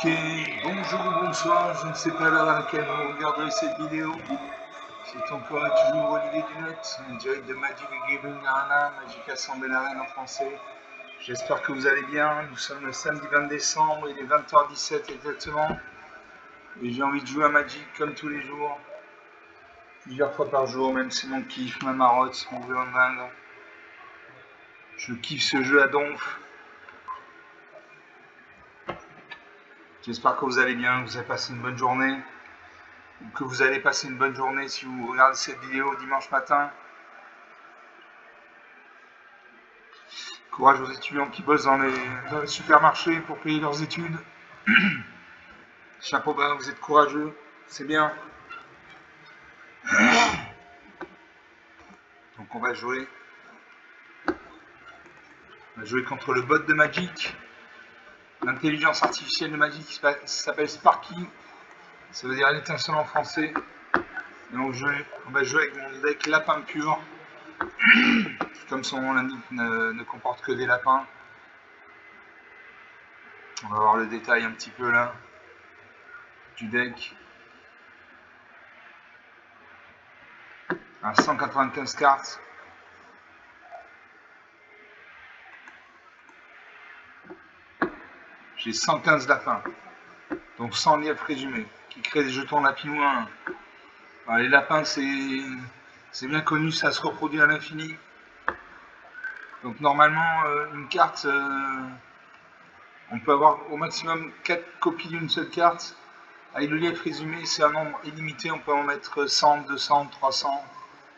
Ok, bonjour ou bonsoir, je ne sais pas l'heure à laquelle vous regarderez cette vidéo. C'est encore et toujours Olivier Dunotte, en direct de Magic Gathering Arena, Magic Assemblée Arena en français. J'espère que vous allez bien, nous sommes le samedi 20 décembre, il est 20h17 exactement. Et j'ai envie de jouer à Magic comme tous les jours, plusieurs fois par jour, même c'est mon kiff, ma marotte, mon jeu en dingue. Je kiffe ce jeu à donf. J'espère que vous allez bien, que vous avez passé une bonne journée. Que vous allez passer une bonne journée si vous regardez cette vidéo dimanche matin. Courage aux étudiants qui bossent dans les supermarchés pour payer leurs études. Chapeau bas, vous êtes courageux, c'est bien. Donc on va jouer. On va jouer contre le bot de Magic. L'intelligence artificielle de Magic s'appelle Sparky. Ça veut dire l'étincelle en français. Et on va jouer avec mon deck lapin pur. Comme son nom l'indique, ne comporte que des lapins. On va voir le détail un petit peu là du deck. À 195 cartes. J'ai 115 lapins, donc 100 lièvres résumés, qui créent des jetons lapinous 1. Alors, les lapins, c'est bien connu, ça se reproduit à l'infini. Donc normalement, une carte, on peut avoir au maximum 4 copies d'une seule carte. Avec le lièvre résumé, c'est un nombre illimité, on peut en mettre 100, 200, 300.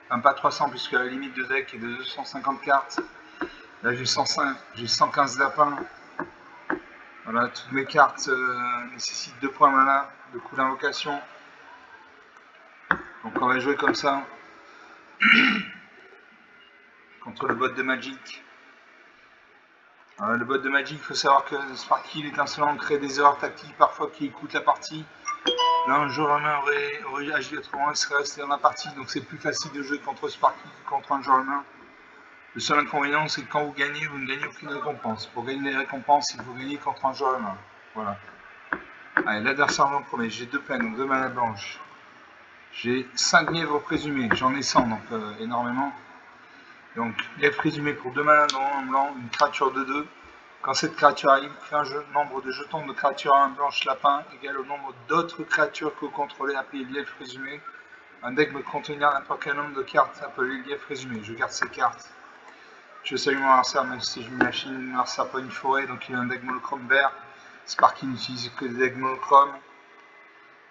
Enfin pas 300 puisque la limite de deck est de 250 cartes. Là j'ai 105, j'ai 115 lapins. Voilà, toutes mes cartes nécessitent 2 points mana, 2 coups d'invocation. Donc on va jouer comme ça. Contre le bot de Magic. Alors, le bot de Magic, il faut savoir que Sparky, l'étincelant, crée des erreurs tactiques parfois qui écoutent la partie. Là, un joueur humain aurait agi autrement, il serait resté dans la partie, donc c'est plus facile de jouer contre Sparky que contre un joueur humain. Le seul inconvénient, c'est que quand vous gagnez, vous ne gagnez aucune récompense. Pour gagner les récompenses, il faut gagner contre un joueur humain. Voilà. Allez, l'adversaire en premier, j'ai 2 peines, donc 2 mana blanches. J'ai 5 lièvres présumés, j'en ai 100, donc énormément. Donc, lièvre présumé pour 2 mana dans un blanc, une créature de 2. Quand cette créature arrive, crée un nombre de jetons de créatures 1 blanche lapin égal au nombre d'autres créatures que vous contrôlez appelées lièvre présumé. Un deck peut contenir n'importe quel nombre de cartes appelées lièvre présumé. Je garde ces cartes. Je salue mon adversaire, même si je m'imagine mon adversaire pas une forêt, donc il a un deck monochrome vert. Sparky n'utilise que des decks monochromes.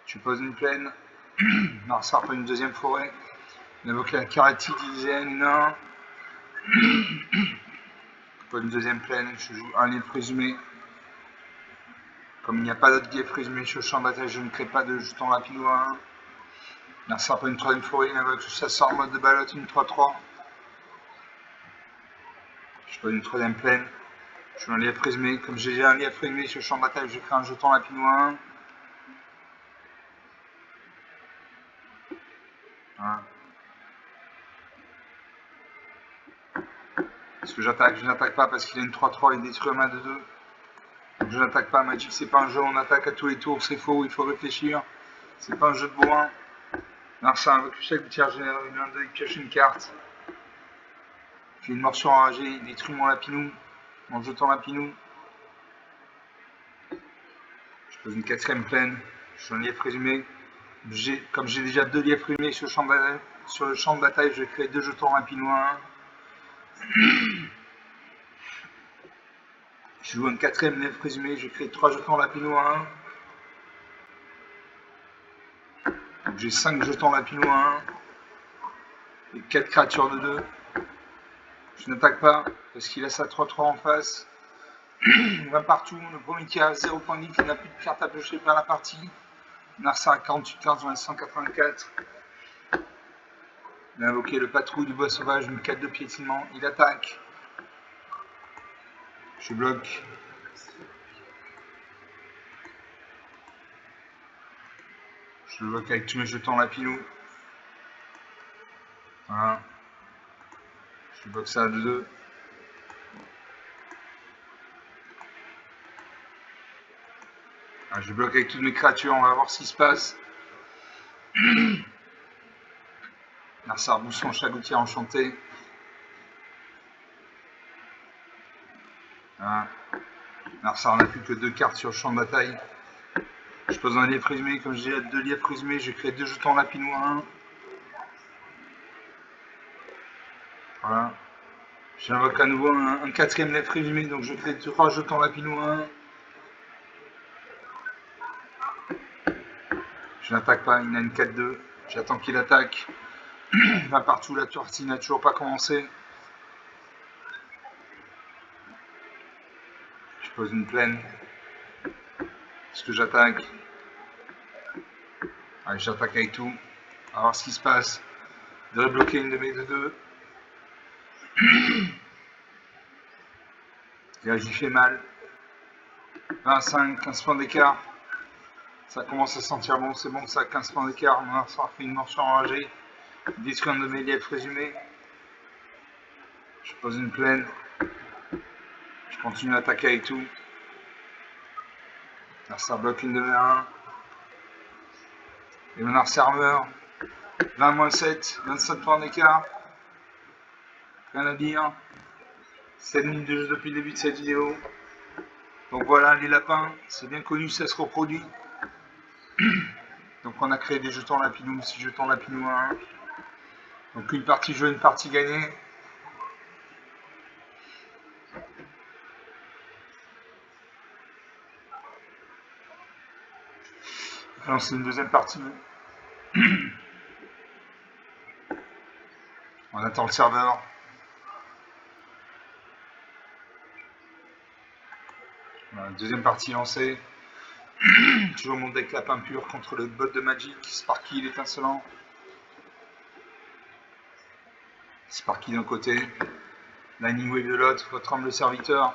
Je pose une plaine. Mon adversaire pas une deuxième forêt. Il invoque la Karatide Elyséenne nain. Pas une deuxième plaine, je joue un lièvre présumé. Comme il n'y a pas d'autre lièvre présumé sur le champ de bataille, je ne crée pas de jetons rapides ou 1. Là, ça pas une troisième forêt, il invoque ça sort en mode de ballotte, une 3-3. Je pas une troisième plaine. Je joue un lièvre présumé. Comme j'ai déjà un lièvre présumé sur le champ de bataille, je crée un jeton rapide ou 1. Voilà. Est-ce que j'attaque? Je n'attaque pas parce qu'il a une 3-3 et détruit un mât de 2. Donc je n'attaque pas. Magic, c'est pas un jeu où on attaque à tous les tours, c'est faux, il faut réfléchir. C'est pas un jeu de bourrin. Alors ça invoque chaque tir général, il pioche une carte. J'ai une morsure enragée, il détruit mon lapinou, mon jeton lapinou. Je pose une 4ème plaine, je suis un lièvre présumé. Comme j'ai déjà 2 lièvres présumés sur le champ de bataille, je vais créer 2 jetons lapinou 1. Je joue un 4ème lièvre présumé, je crée 3 jetons lapinou 1. Donc j'ai 5 jetons lapinou 1 et 4 créatures de 2. Je n'attaque pas parce qu'il a sa 3-3 en face. Il va partout. Le premier qui a 0 point de vie, qui n'a plus de cartes à piocher par la partie. Narsa a 48 cartes, j'en ai 184. Il a invoqué le patrouille du bois sauvage, une 4 de piétinement. Il attaque. Je bloque. Je bloque avec tous mes jetons lapinou. Voilà. Je bloque ça à 2. Ah, je bloque avec toutes mes créatures, on va voir ce qui se passe. Narsar Bousson, Chagoutier enchanté. Voilà. Narsar n'a plus que 2 cartes sur le champ de bataille. Je pose un lièvre présumé, comme j'ai 2 lièvres présumés, je crée 2 jetons lapinois 1. Voilà. J'invoque à nouveau un 4ème lièvre présumé, donc je crée 3 jetons lapinois 1. Je n'attaque pas, il a une 4-2. J'attends qu'il attaque. Il va partout, la tortille n'a toujours pas commencé. Je pose une plaine. Est-ce que j'attaque? Allez, j'attaque avec tout. On va voir ce qui se passe. Je devrais bloquer une de mes 2-2. Et là, j'y fais mal. 25, 15 points d'écart. Ça commence à sentir bon, c'est bon ça, 15 points d'écart. On va fait une morsure enragée. 10 secondes de mes lièvres résumés. Je pose une plaine. Je continue à attaquer avec tout. Narsar bloque une de mes 1. Et mon Narsar meurt. 20-7, 27 points d'écart. Rien à dire. 7 minutes de jeu depuis le début de cette vidéo. Donc voilà, les lapins, c'est bien connu, ça se reproduit. Donc on a créé des jetons lapinou, 6 jetons lapinou 1. Donc une partie jouée, une partie gagnée. Alors c'est une deuxième partie. On attend le serveur. Voilà, deuxième partie lancée. Toujours mon deck lapin pur contre le bot de Magic. Sparky l'étincelant. Sparky d'un côté. Lightning Wave de l'autre. Votre humble serviteur.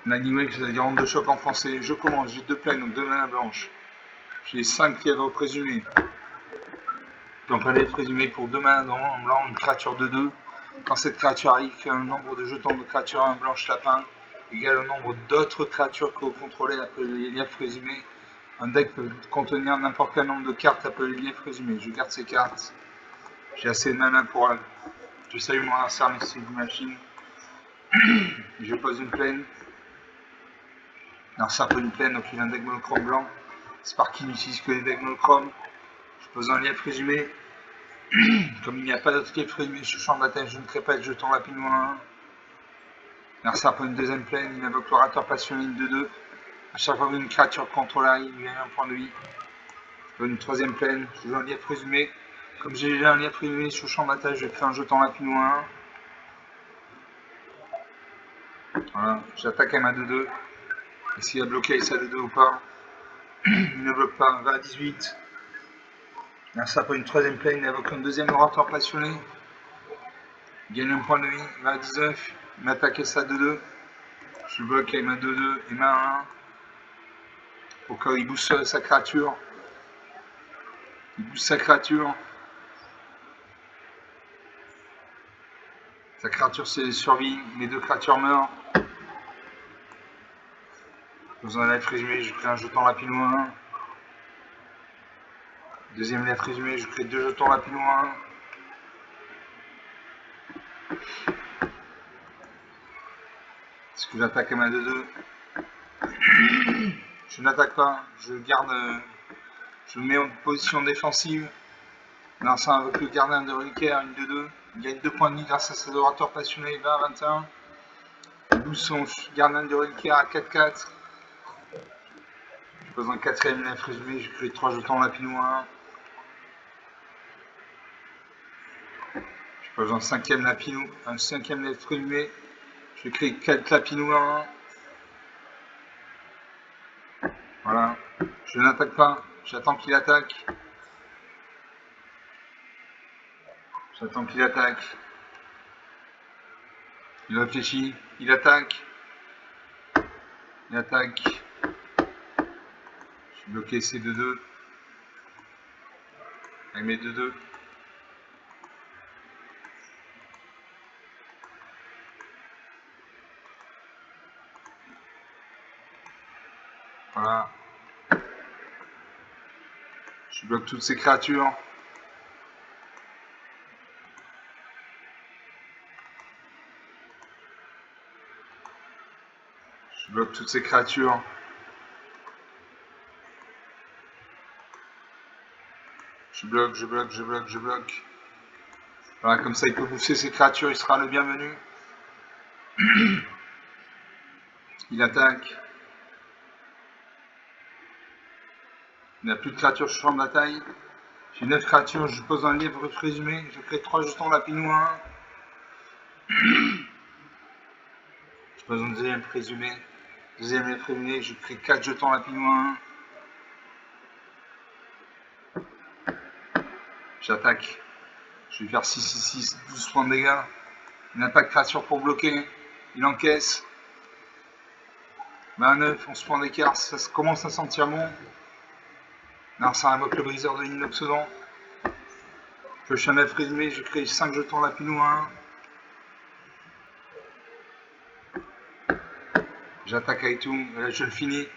Lightning Wave, c'est-à-dire onde de choc en français. Je commence, j'ai 2 plaines, donc 2 manas blanches. J'ai 5 lièvres présumés. Donc un lièvre présumé pour 2 manas en blanc, une créature de 2. Quand cette créature arrive, fait un nombre de jetons de créatures 1 blanche lapin égal au nombre d'autres créatures que vous contrôlez appelées lièvres présumés. Un deck peut contenir n'importe quel nombre de cartes appelées lièvres présumés. Je garde ces cartes. J'ai assez de mana pour... Je salue mon adversaire, mais c'est une machine. Je pose une plaine. Narsar peut une plaine, donc il a un deck monochrome blanc. Sparky n'utilise que les decks monochromes. Je pose un lièvre présumé. Comme il n'y a pas d'autre lièvre présumé sur le champ de bataille, je ne crée pas de jeton rapidement 1. Narsar prend une deuxième plaine, il invoque l'orateur passionné de 2. A chaque fois qu'une créature contrôle arrive, il gagne un point de vie. Je donne une troisième plaine, je joue un lièvre présumé. Comme j'ai déjà un lièvre présumé sur le champ de bataille, je crée un jeton rapidement 1. Voilà, j'attaque à ma 2-2. Essayer de bloquer sa 2-2 ou pas. Il ne bloque pas, va à 18. Narsar prend une troisième plaine, il invoque un deuxième orateur passionné. Il gagne un point de vie, il va à 19. Il m'attaque à sa 2-2. Je bloque avec ma 2-2 et ma 1. Au cas où il booste sa créature. Il booste sa créature. Sa créature survit. Mes 2 créatures meurent. Dans un life résumé, je crée un jeton lapinois 1. Deuxième life résumé, je crée 2 jetons lapinois 1. Est-ce que j'attaque à ma 2-2? Je n'attaque pas. Je garde. Je me mets en position défensive. Narsar avec le gardien de reliquaire, une 2-2. Il gagne 2 points de vie grâce à ses orateurs passionnés, 20 à 21. Il booste son gardien de reliquaire à 4-4. Je pose un 4ème life résumé, je crée 3 jetons lapinois 1. Je pose un 5ème lapinou, un 5ème life résumé. Je crée 4 lapinois 1. Voilà. Je n'attaque pas, j'attends qu'il attaque. J'attends qu'il attaque. Il réfléchit, il attaque. Il attaque. Je suis bloqué ces 2-2. Avec mes 2-2. Voilà. Je bloque toutes ces créatures. Je bloque toutes ces créatures. Je bloque, je bloque, je bloque, je bloque. Voilà, comme ça il peut bouffer ses créatures, il sera le bienvenu. Il attaque. Il n'a plus de créatures sur champ de bataille. J'ai 9 créatures, je pose un livre résumé. Je crée 3 jetons lapinous 1. Je pose un deuxième résumé. Deuxième livre résumé, je crée 4 jetons lapinous 1. J'attaque. Je vais faire 6, 6, 6, 12 points de dégâts. Il n'a pas de créature pour bloquer. Il encaisse. 29, 11 points d'écart. Ça commence à sentir bon. Alors ça invoque le briseur de l'inoxodon. Je fais un 9 résumé. Je crée 5 jetons lapinous 1. J'attaque avec tout. Et là, je le finis.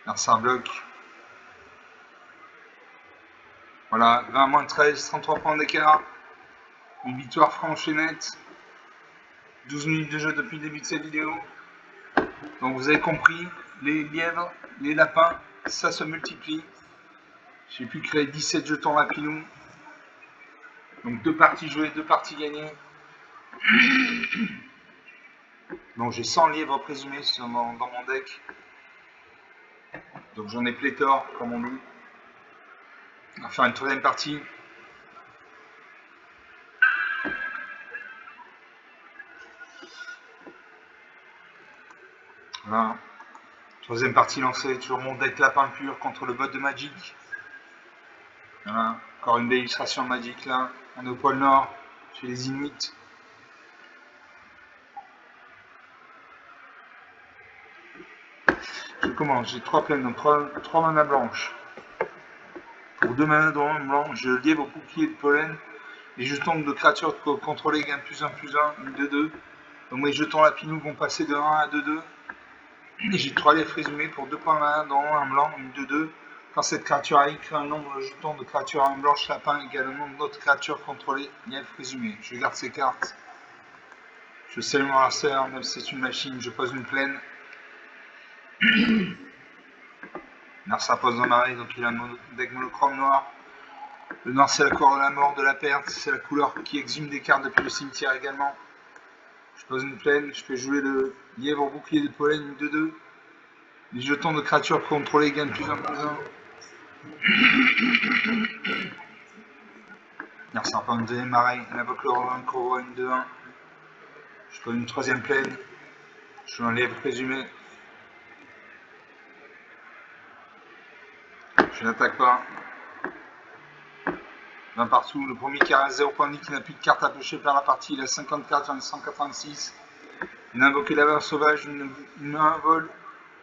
Alors ça bloque. Voilà, 20 moins 13, 33 points d'écart. Une victoire franche et nette. 12 minutes de jeu depuis le début de cette vidéo. Donc vous avez compris, les lièvres, les lapins, ça se multiplie. J'ai pu créer 17 jetons lapinous. Donc 2 parties jouées, 2 parties gagnées. Donc j'ai 100 lièvres présumés dans mon deck. Donc j'en ai pléthore, comme on dit. On va faire une troisième partie. Voilà. Troisième partie lancée, toujours mon deck lapin pur contre le bot de Magic. Voilà. Encore une belle illustration de Magic là. On est au pôle Nord, chez les Inuits. Je commence, j'ai 3 plaines, donc 3 manas blanches. Pour 2 manas dans un blanc, je lièvre au bouclier de pollen. Les jetons de créatures contrôlées gagnent +1, +1, une 2-2. Donc mes jetons lapinous vont passer de 1 à 2-2. Et j'ai 3 lièvres résumés pour 2 points mana dans un blanc, une 2-2. Quand cette créature arrive, crée un nombre de jetons de créatures en blanche lapin égal au nombre d'autres créatures contrôlées, lièvres résumés. Je garde ces cartes. Je scelle mon raster, même si c'est une machine, je pose une plaine. Narsa pose dans marée, donc il a un deck monochrome noir. Le noir c'est la couleur de la mort, de la perte, c'est la couleur qui exhume des cartes depuis le cimetière également. Je pose une plaine, je fais jouer le lièvre au bouclier de pollen, une 2-2. Les jetons de créatures contrôlées gagnent +1, +1. Narsa pose une deuxième marée, elle invoque le Crowroy, une 2-1. Je pose une troisième plaine, je fais un lièvre présumé. Je n'attaque pas. 20 partout, le premier qui a 0 point de vie, qui n'a plus de cartes à piocher par la partie, il a 50 cartes, j'en ai 186. Il a invoqué la barre sauvage, une main vol.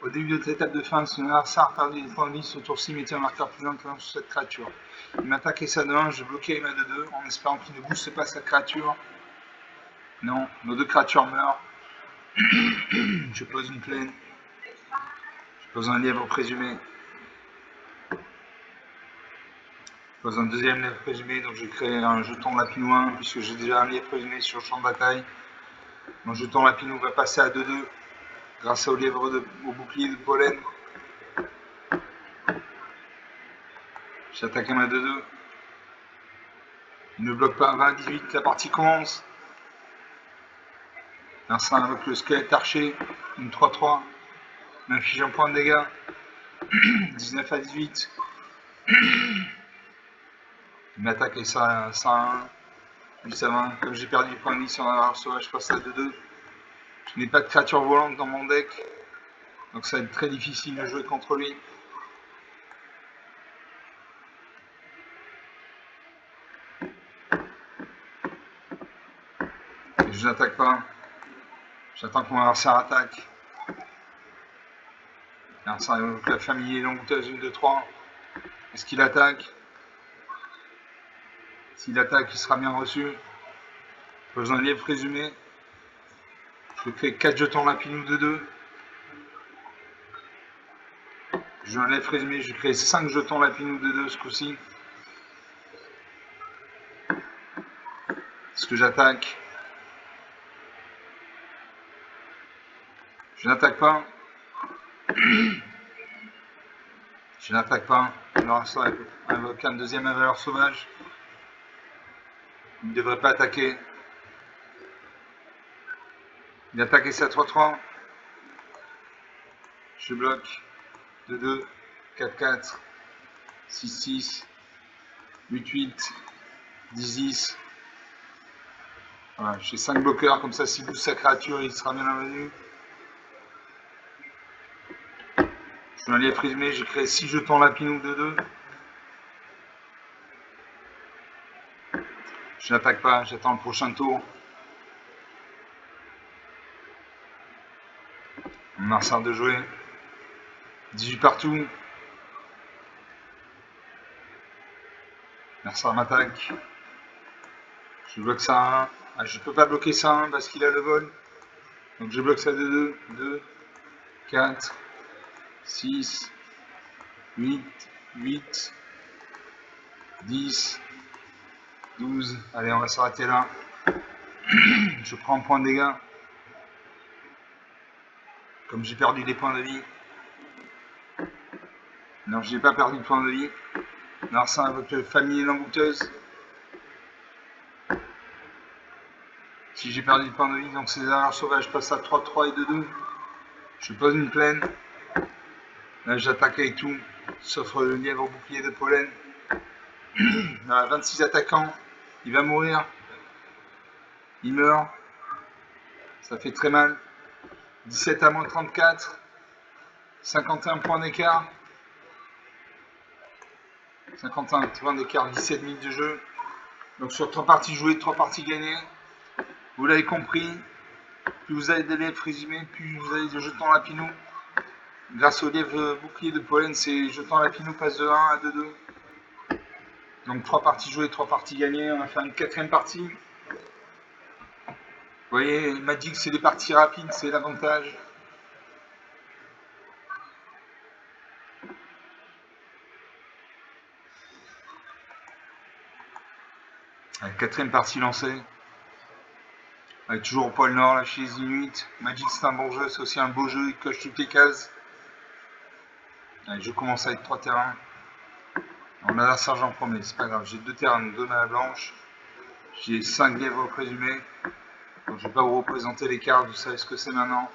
Au début de cette étape de fin, son adversaire a perdu des points de vie, ce tour-ci mettait un marqueur plus lent sur cette créature. Il m'attaquait ça de 1, je bloquais les mains de 2 en espérant qu'il ne booste pas sa créature. Non, nos 2 créatures meurent. Je pose une plaine. Je pose un lièvre présumé. Je pose un deuxième lièvre présumé, donc je crée un jeton lapinois, puisque j'ai déjà un lièvre présumé sur le champ de bataille. Mon jeton lapinou va passer à 2-2 grâce au lièvre au bouclier de pollen. J'attaque à main 2-2. Il ne bloque pas. 20-18, la partie commence. Narsa invoque le squelette archer. Une 3-3. M'inflige un point de dégâts. 19 à 18. Il m'attaque et ça à 1. Lui ça va. Comme j'ai perdu du point de vie sur un barre sauvage, je passe à 2-2. Je n'ai pas de créature volante dans mon deck. Donc ça va être très difficile de jouer contre lui. Et je n'attaque pas. J'attends que mon adversaire attaque. L'adversaire invoque la famille longueuse, 1, 2, 3. Est-ce qu'il attaque? S'il attaque, il sera bien reçu. Je pose un lièvre présumé. Je crée 4 jetons lapinous de 2. Je joue un lèvre résumé, je crée 5 jetons lapinou de 2 ce coup-ci. Est-ce que j'attaque? Je n'attaque pas. Je n'attaque pas. Alors ça invoque un deuxième invaleur sauvage. Il ne devrait pas attaquer. Il attaque et c'est à 3-3. Je bloque. 2-2, 4-4, 6-6, 8-8, 10-10. Voilà, j'ai 5 bloqueurs, comme ça s'il bouge sa créature, il sera bien invenu. Je suis un lièvre résumé, j'ai créé 6 jetons lapinou 2-2. Je n'attaque pas, j'attends le prochain tour. On a un sort de jouer. 18 partout. Mercer m'attaque. Je bloque ça à 1. Ah, je ne peux pas bloquer ça à 1 parce qu'il a le vol. Donc je bloque ça de 2. 2, 4, 6, 8, 8, 10, 12. Allez, on va s'arrêter là. Je prends un point de dégâts. Comme j'ai perdu des points de vie. Non, je n'ai pas perdu de points de vie. Narcin avec le famille l'embouteuse. Si j'ai perdu de points de vie, donc ces erreurs sauvages passent à 3-3 et 2-2. Je pose une plaine. Là, j'attaque avec tout, sauf le lièvre au bouclier de pollen. Là, 26 attaquants. Il va mourir. Il meurt. Ça fait très mal. 17 à moins 34. 51 points d'écart. 51 points d'écart, 17 minutes de jeu. Donc sur 3 parties jouées, 3 parties gagnées. Vous l'avez compris. Plus vous avez des lièvres résumés, plus vous avez de jetons lapinou. Grâce au lièvre bouclier de pollen, ces jetons lapinou passent de 1 à 2-2. Donc 3 parties jouées, 3 parties gagnées. On va faire une 4ème partie. Vous voyez, Magic, c'est des parties rapides, c'est l'avantage. La 4ème partie lancée. Avec toujours au pôle Nord, là, chez les Inuits. Magic, c'est un bon jeu, c'est aussi un beau jeu, il coche toutes les cases. Allez, je commence avec 3 terrains. On a la sergent premier, c'est pas grave. J'ai 2 terrains, 2 mains blanches. J'ai 5 lièvres présumés. Donc, je ne vais pas vous représenter les cartes, vous savez ce que c'est maintenant.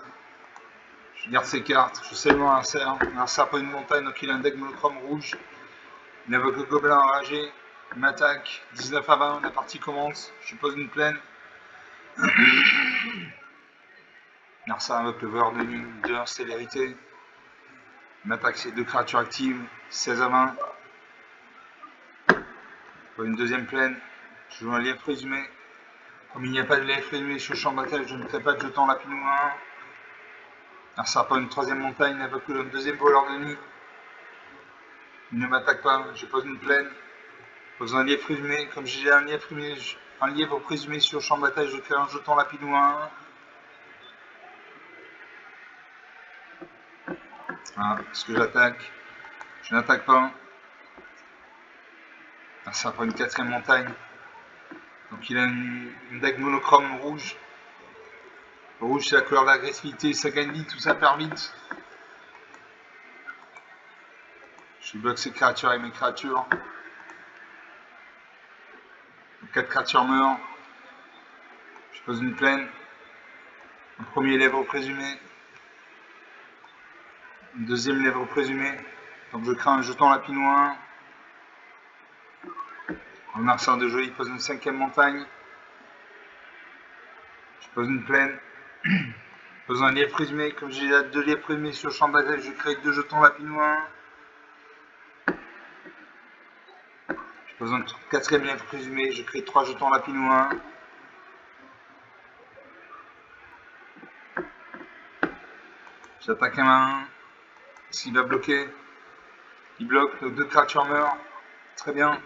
Je garde ces cartes, je sais le nom Narcin. Narcin prend une montagne, donc il a un deck monochrome rouge. Il invoque le gobelin enragé. Il m'attaque. 19 à 20, la partie commence. Je pose une plaine. Narcin invoque le voleur de nuit, 2 en célérité. Il m'attaque ses 2 créatures actives. 16 à 20. Pour une deuxième plaine. Je joue un lièvre présumé. Comme il n'y a pas de lièvre présumé sur le champ de bataille, je ne crée pas de jeton lapinou 1. Narcin prend une 3ème montagne. Il invoque le 2e voleur de nuit. Il ne m'attaque pas. Je pose une plaine. Je pose un lièvre présumé. Comme j'ai un lièvre présumé sur le champ de bataille, je crée un jeton lapinou 1. Voilà, est-ce que j'attaque? Je n'attaque pas. Ça prend une 4ème montagne. Donc il a une deck monochrome rouge. Le rouge, c'est la couleur de l'agressivité, ça gagne vite, tout ça perd vite. Je bloque ces créatures avec mes créatures. 4 créatures meurent. Je pose une plaine. Un premier lèvre présumé. Une deuxième lèvre présumée. Donc je crée un jeton lapinou 1. En Narcin de jeu, il pose une 5ème montagne. Je pose une plaine. Je pose un lièvre présumé. Comme j'ai 2 lièvres présumés sur le champ de bataille, je crée 2 jetons lapinou 1. Je pose un 4ème lièvre présumé. Je crée 3 jetons lapinou 1. J'attaque un à 1. S'il va bloquer, il bloque. Donc 2 créatures meurent. Très bien.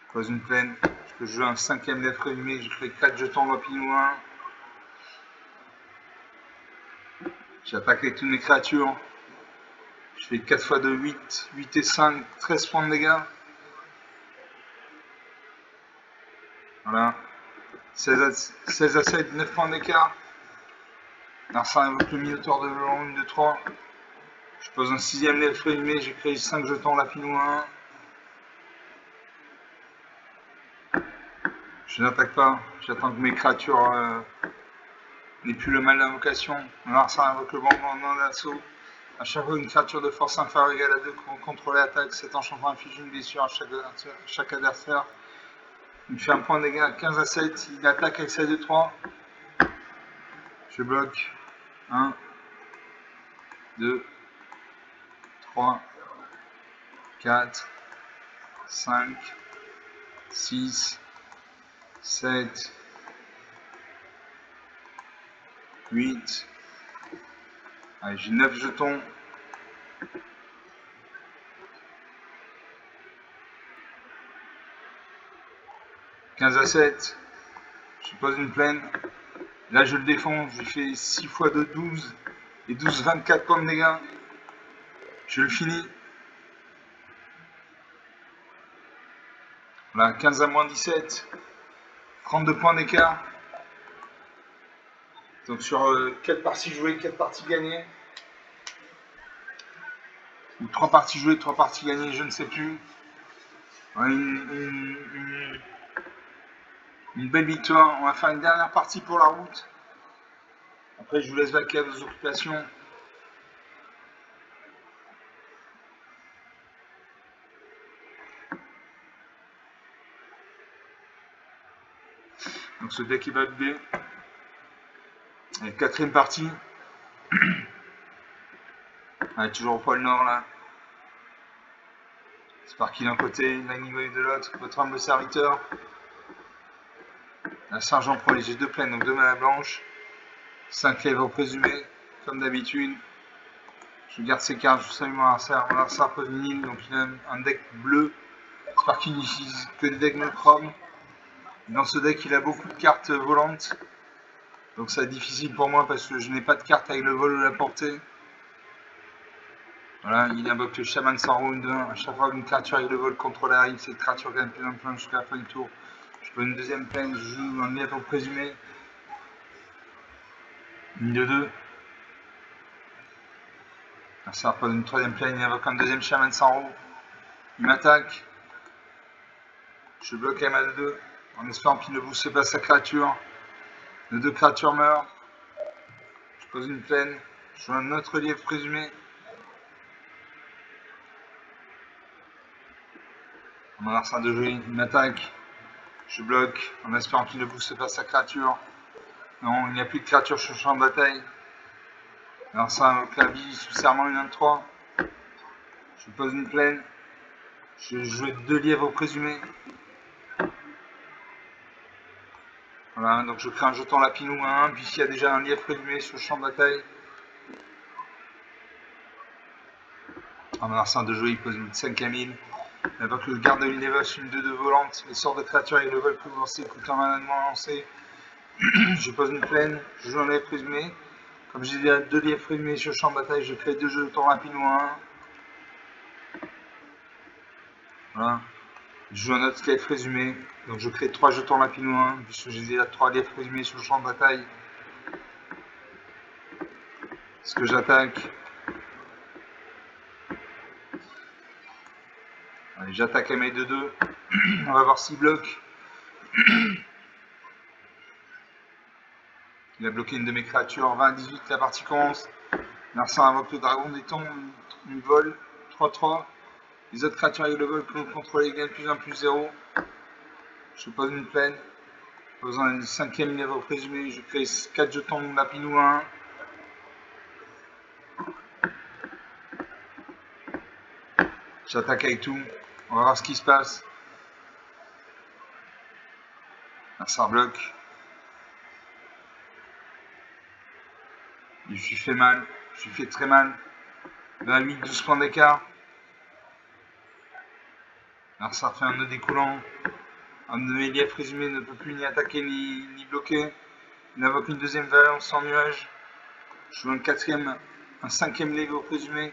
Je pose une plaine. Je peux jouer un 5ème lèvre présumé. Je crée 4 jetons lapinou 1. J'attaque avec toutes mes créatures. Je fais 4 fois 2, 8, 8 et 5, 13 points de dégâts. Voilà. 16 à 7, 9 points d'écart. Alors ça invoque le Minotaure de Volant, 1, 2, 3. Je pose un 6ème lèvre allumé, j'ai créé 5 jetons lapino 1. Je n'attaque pas, j'attends que mes créatures n'aient plus le mal d'invocation. Alors ça invoque le bombardement d'assaut. A chaque fois une créature de force inférieure égale à 2 contrôlée attaque, cet enchantement inflige une blessure à chaque adversaire. Il fait un point de dégâts 15 à 7, il attaque avec sa 2-3. Je bloque. 1, 2, 3, 4, 5, 6, 7, 8. Allez, j'ai 9 jetons. « 15 à 7. Je pose une plaine. Là, je le défonce. Je fais 6 fois 2, 12. Et 12, 24 points de dégâts. Je le finis. Voilà, 15 à moins 17. 32 points d'écart. Donc sur 4 parties jouées, 4 parties gagnées. Ou 3 parties jouées, 3 parties gagnées, je ne sais plus. Une belle victoire. On va faire une dernière partie pour la route. Après, je vous laisse vaquer à vos occupations. Donc ce deck est validé. Quatrième partie. Allez, toujours au pôle nord là. Sparky d'un côté, Lightning Wave de l'autre, votre humble serviteur. La Sergent prend les G2 pleines, donc 2 manas blanches. 5 lèvres présumées, comme d'habitude. Je garde ces cartes, je salue mon adversaire. Mon adversaire pose une île, donc il a un deck bleu. Sparky n'utilise que des decks monochrome. Dans ce deck, il a beaucoup de cartes volantes. Donc ça va être difficile pour moi parce que je n'ai pas de carte avec le vol ou la portée. Voilà, il invoque le Shaman sans round 1. À chaque fois qu'une créature avec le vol contrôle arrive, cette créature gagne plus d'un point jusqu'à la fin du tour. Je peux une deuxième plaine, je joue un lièvre présumé. Une de 2. Ça repose une troisième plaine, il invoque un deuxième Shaman sans roue. Il m'attaque. Je bloque à ma de 2 en espérant qu'il ne booste pas sa créature. Les 2 créatures meurent. Je pose une plaine. Je joue un autre lièvre présumé. Mon arsenal de jouer, il m'attaque. Je bloque en espérant qu'il ne booste pas sa créature. Non, il n'y a plus de créature sur le champ de bataille. Alors ça invoque la vie sous serment 1 de 3. Je pose une plaine. Je joue 2 lièvres présumés. Voilà, donc je crée un jeton lapinou à 1, puisqu'il y a déjà un lièvre présumé sur le champ de bataille. En arsenal de jouer, il pose une 5 à 1000. Il invoque le garde de l'univers, une 2 de volante. Les sorts de créatures avec le vol peuvent lancer, coûtent un mana de moins lancé. Je pose une plaine, je joue un lièvre présumé. Comme j'ai déjà 2 lièvres présumés sur le champ de bataille, je crée 2 jetons lapinou à 1. Voilà. Je joue un autre lièvre présumé. Donc je crée 3 jetons lapinou 1, puisque j'ai déjà 3 lièvres présumés sur le champ de bataille. Ce que j'attaque. Allez, j'attaque à mes 2-2. On va voir s'il bloque. Il a bloqué une de mes créatures. 20 à 18, la partie commence. Narcin invoque le dragon des temps, une vol. 3-3. Les autres créatures avec le vol que l'on contrôle gagnent plus 1 plus 0. Je pose une plaine. Posant une 5ème lièvre présumé, je crée 4 jetons lapinou 1. J'attaque avec tout. On va voir ce qui se passe. Ça bloque. Je lui fais mal. Je lui fais très mal. 28, 12 points d'écart. Alors ça refait un nœud découlant. Un de mes lièvres présumés ne peut plus ni attaquer ni bloquer. Il invoque une deuxième valence sans nuage. Je joue un cinquième Lego présumé.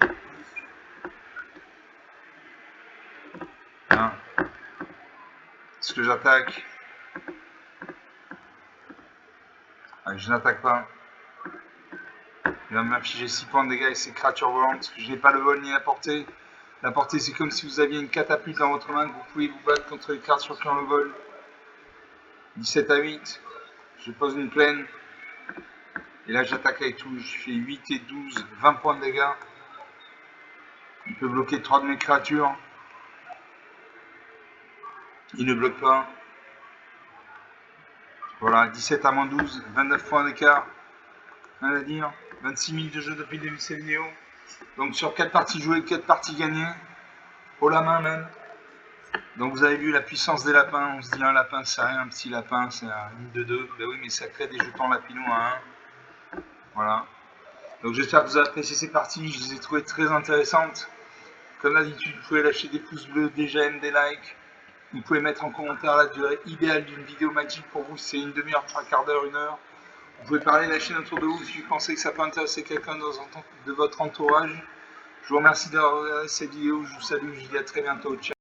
Hein. Est-ce que j'attaque? Allez, je n'attaque pas. Il va m'afficher 6 points de dégâts avec ses créatures volantes, parce que je n'ai pas le vol ni la portée. La portée, c'est comme si vous aviez une catapulte dans votre main, que vous pouvez vous battre contre les créatures qui ont le vol. 17 à 8. Je pose une plaine. Et là, j'attaque avec tout. Je fais 8 et 12, 20 points de dégâts. Il peut bloquer 3 de mes créatures. Il ne bloque pas. Voilà, 17 à moins 12, 29 points d'écart. Rien à dire. 26 minutes de jeu depuis le début de cette vidéo. Donc sur 4 parties jouées, 4 parties gagnées. Haut la main même. Donc vous avez vu la puissance des lapins. On se dit un lapin c'est rien, un petit lapin c'est un ligne de 2. Ben oui, mais ça crée des jetons lapinous à 1. Voilà. Donc j'espère que vous avez apprécié ces parties. Je les ai trouvées très intéressantes. Comme d'habitude, vous pouvez lâcher des pouces bleus, des j'aime, des likes. Vous pouvez mettre en commentaire la durée idéale d'une vidéo Magic pour vous. C'est une demi-heure, 3/4 d'heure, 1 heure. Vous pouvez parler de la chaîne autour de vous si vous pensez que ça peut intéresser quelqu'un de votre entourage. Je vous remercie d'avoir regardé cette vidéo. Je vous salue. Je vous dis à très bientôt. Ciao.